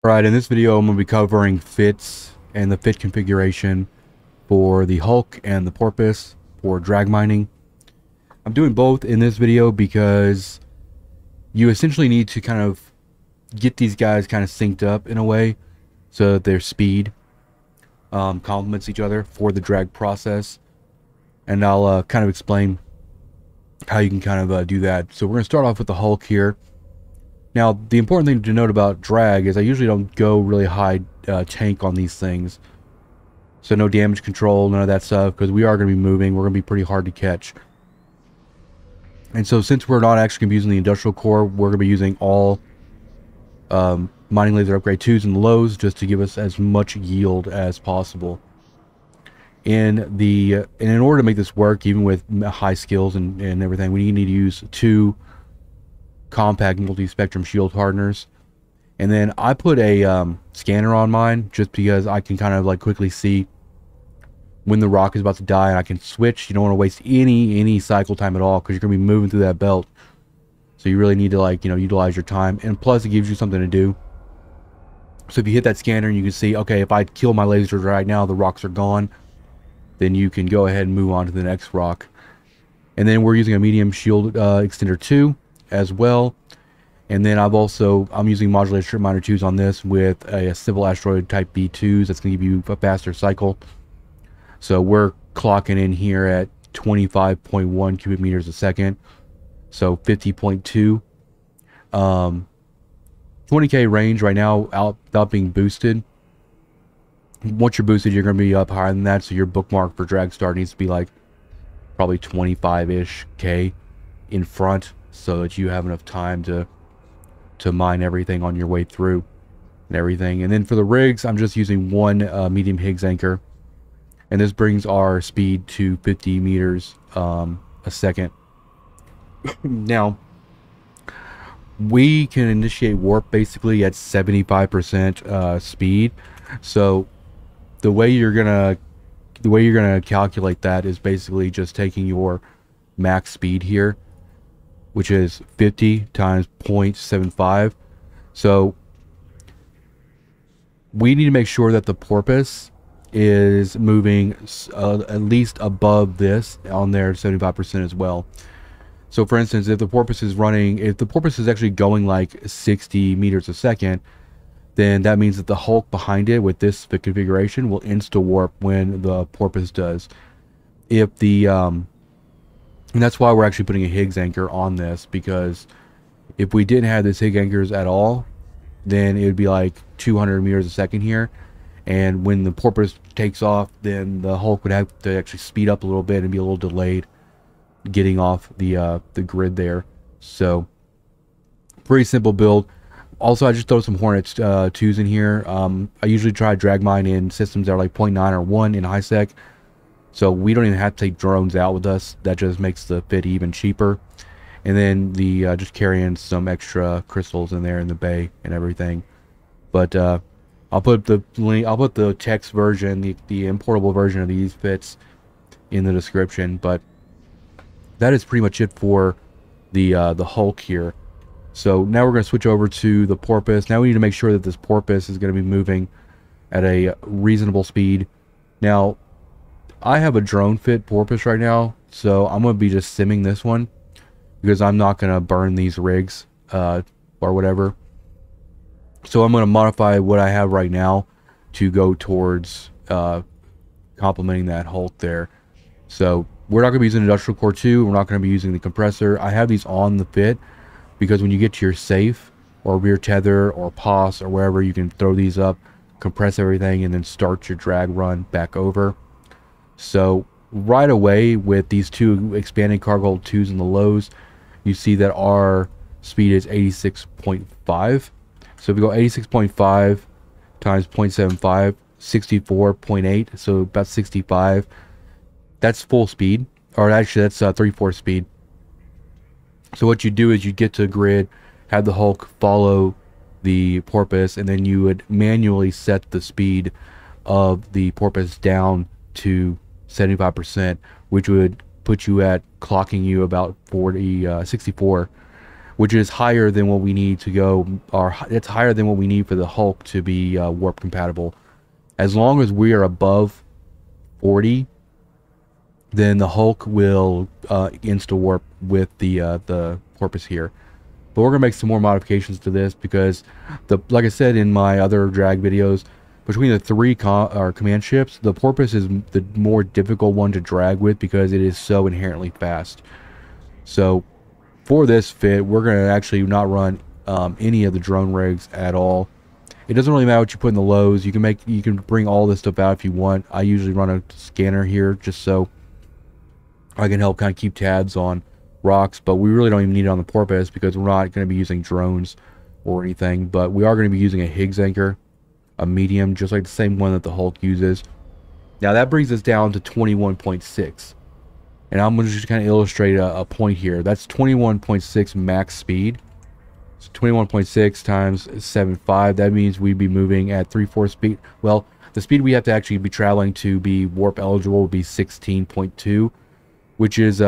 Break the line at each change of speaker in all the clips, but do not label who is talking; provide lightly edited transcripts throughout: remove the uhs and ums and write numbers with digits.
Alright, in this video I'm going to be covering fits and the fit configuration for the Hulk and the Porpoise for drag mining. I'm doing both in this video because you essentially need to kind of get these guys kind of synced up in a way so that their speed complements each other for the drag process. And I'll kind of explain how you can kind of do that. So we're going to start off with the Hulk here. Now, the important thing to note about drag is I usually don't go really high tank on these things. So no damage control, none of that stuff, because we are going to be moving. We're going to be pretty hard to catch. And so since we're not actually going to be using the industrial core, we're going to be using all mining laser upgrade 2s and lows just to give us as much yield as possible. And in order to make this work, even with high skills and everything, we need to use 2 compact multi-spectrum shield hardeners. And then I put a scanner on mine just because I can kind of like quickly see when the rock is about to die, and I can switch. You don't want to waste any cycle time at all because you're going to be moving through that belt. So you really need to, like, utilize your time, and plus it gives you something to do. So if you hit that scanner and you can see, okay, if I kill my lasers right now, the rocks are gone, then you can go ahead and move on to the next rock. And then we're using a medium shield extender 2 as well. And then I'm using modulated strip miner 2s on this with a civil asteroid type B2s. That's going to give you a faster cycle. So we're clocking in here at 25.1 cubic meters a second. So 50.2. 20k range right now without being boosted. Once you're boosted, you're going to be up higher than that. So your bookmark for drag start needs to be like probably 25-ish K in front, so that you have enough time to mine everything on your way through and everything. And then for the rigs, I'm just using one medium Higgs anchor, and this brings our speed to 50 meters a second. Now, we can initiate warp basically at 75% speed. So the way you're gonna calculate that is basically just taking your max speed here, which is 50 times 0.75. So we need to make sure that the Porpoise is moving at least above this on their 75% as well. So for instance, if the Porpoise is actually going like 60 meters a second, then that means that the Hulk behind it with this configuration will insta warp when the Porpoise does. And that's why we're actually putting a Higgs anchor on this, because if we didn't have this Higgs anchors at all, then it would be like 200 meters a second here. And when the Porpoise takes off, then the Hulk would have to actually speed up a little bit and be a little delayed getting off the grid there. So pretty simple build. Also, I just throw some Hornet 2s in here. I usually try to drag mine in systems that are like 0.9 or 1 in high sec. So we don't even have to take drones out with us. That just makes the fit even cheaper. And then just carry in some extra crystals in there in the bay and everything. But I'll put the link. I'll put the text version, the importable version of these fits, in the description. But that is pretty much it for the Hulk here. So now we're going to switch over to the Porpoise. Now we need to make sure that this Porpoise is going to be moving at a reasonable speed. Now, I have a drone fit Porpoise right now, so I'm going to be just simming this one because I'm not going to burn these rigs or whatever. So I'm going to modify what I have right now to go towards complementing that Hulk there. So we're not going to be using Industrial Core 2. We're not going to be using the compressor. I have these on the fit because when you get to your safe or rear tether or POS or wherever, you can throw these up, compress everything, and then start your drag run back over. So right away with these 2 expanded Cargohold 2s and the lows, you see that our speed is 86.5. So if we go 86.5 times 0.75, 64.8, so about 65. That's full speed, or actually that's 3/4 speed. So what you do is you get to a grid, have the Hulk follow the Porpoise, and then you would manually set the speed of the Porpoise down to 75%, which would put you at clocking you about 64 which is higher than what we need to go, or it's higher than what we need for the Hulk to be warp compatible. As long as we are above 40, then the Hulk will insta warp with the Porpoise here. But we're gonna make some more modifications to this because like I said in my other drag videos, between the three command ships, the Porpoise is the more difficult one to drag with because it is so inherently fast. So for this fit, we're going to actually not run any of the drone rigs at all. It doesn't really matter what you put in the lows. You can bring all this stuff out if you want. I usually run a scanner here just so I can help kind of keep tabs on rocks, but we really don't even need it on the Porpoise because we're not going to be using drones or anything. But we are going to be using a Higgs anchor, a medium, just like the same one that the Hulk uses. Now that brings us down to 21.6. And I'm going to just kind of illustrate a point here. That's 21.6 max speed. So 21.6 times 7.5. That means we'd be moving at 3/4 speed. Well, the speed we have to actually be traveling to be warp eligible would be 16.2, which is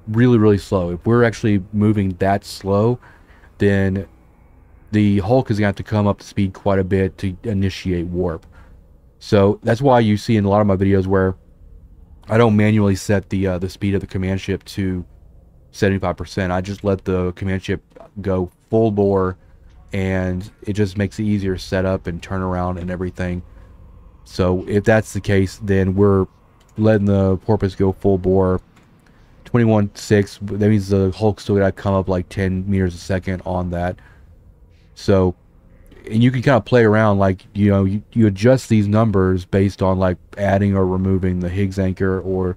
really, really slow. If we're actually moving that slow, then the Hulk is going to have to come up to speed quite a bit to initiate warp. So that's why you see in a lot of my videos where I don't manually set the speed of the command ship to 75%. I just let the command ship go full bore, and it just makes it easier to set up and turn around and everything. So if that's the case, then we're letting the Porpoise go full bore. 21.6. That means the Hulk still got to come up like 10 meters a second on that. So, and you can kind of play around, like, you know, you adjust these numbers based on like adding or removing the Higgs anchor or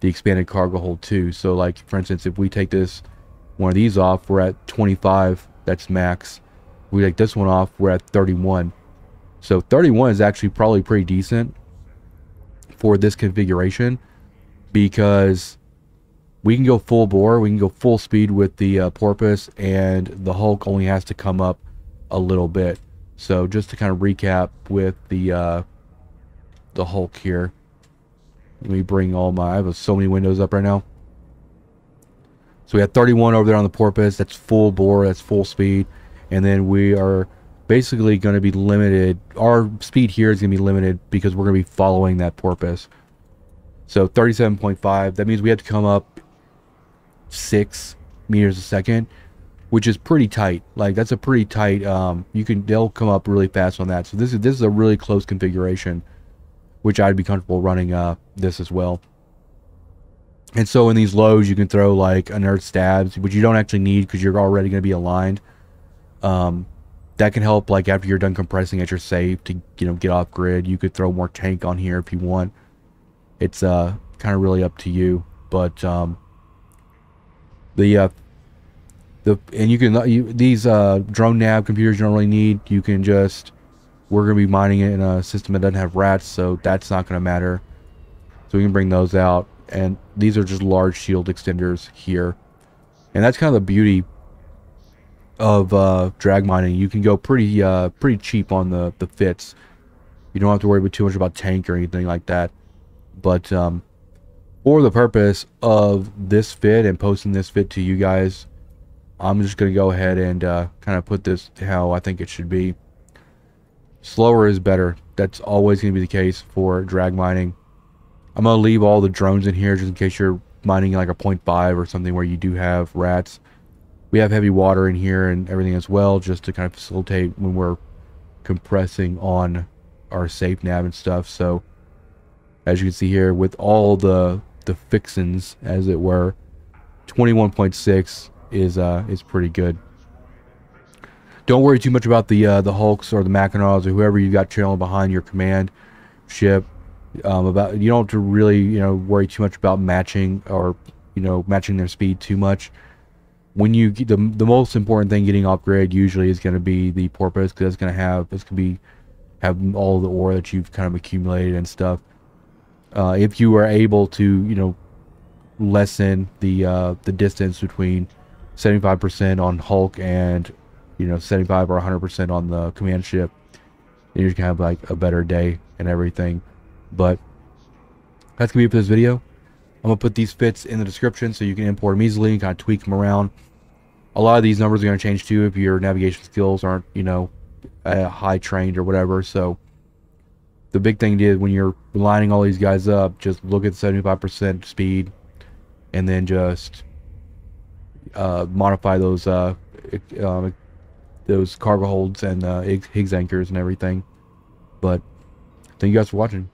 the expanded Cargohold II. So like, for instance, if we take one of these off, we're at 25, that's max. We take this one off, we're at 31. So 31 is actually probably pretty decent for this configuration because we can go full bore, we can go full speed with the Porpoise, and the Hulk only has to come up a little bit. So just to kind of recap with the Hulk here, let me bring I have so many windows up right now. So we have 31 over there on the Porpoise, that's full bore, that's full speed, and then we are basically going to be limited. Our speed here is going to be limited because we're going to be following that Porpoise. So 37.5, that means we have to come up 6 meters a second, which is pretty tight. Like, that's a pretty tight, they'll come up really fast on that. So this is a really close configuration, which I'd be comfortable running this as well. And so in these lows, you can throw like inert stabs, which you don't actually need because you're already going to be aligned. That can help, like, after you're done compressing at your safe to, you know, get off grid. You could throw more tank on here if you want. It's kind of really up to you. But and you can these drone nav computers you don't really need. You can just, we're going to be mining it in a system that doesn't have rats, so that's not going to matter. So we can bring those out, and these are just large shield extenders here, and that's kind of the beauty of drag mining. You can go pretty cheap on the fits. You don't have to worry too much about tank or anything like that. But for the purpose of this fit and posting this fit to you guys, I'm just going to go ahead and kind of put this how I think it should be. Slower is better. That's always going to be the case for drag mining. I'm going to leave all the drones in here just in case you're mining like a 0.5 or something where you do have rats. We have heavy water in here and everything as well, just to kind of facilitate when we're compressing on our safe nav and stuff. So as you can see here, with all the fixins, as it were, 21.6 is pretty good. Don't worry too much about the Hulks or the Mackinaws or whoever you got trailing behind your command ship. You don't have to really, worry too much about matching or, matching their speed too much. When you get the most important thing getting off grid usually is going to be the Porpoise, because it's going to have all the ore that you've kind of accumulated and stuff. If you are able to, lessen the distance between 75% on Hulk and 75 or 100% on the command ship, then you're gonna have like a better day and everything. But that's gonna be it for this video. I'm gonna put these fits in the description so you can import them easily and kind of tweak them around. a lot of these numbers are going to change too if your navigation skills aren't, high trained or whatever. So the big thing is when you're lining all these guys up, just look at 75% speed, and then just modify those cargo holds and Higgs anchors and everything. But thank you guys for watching.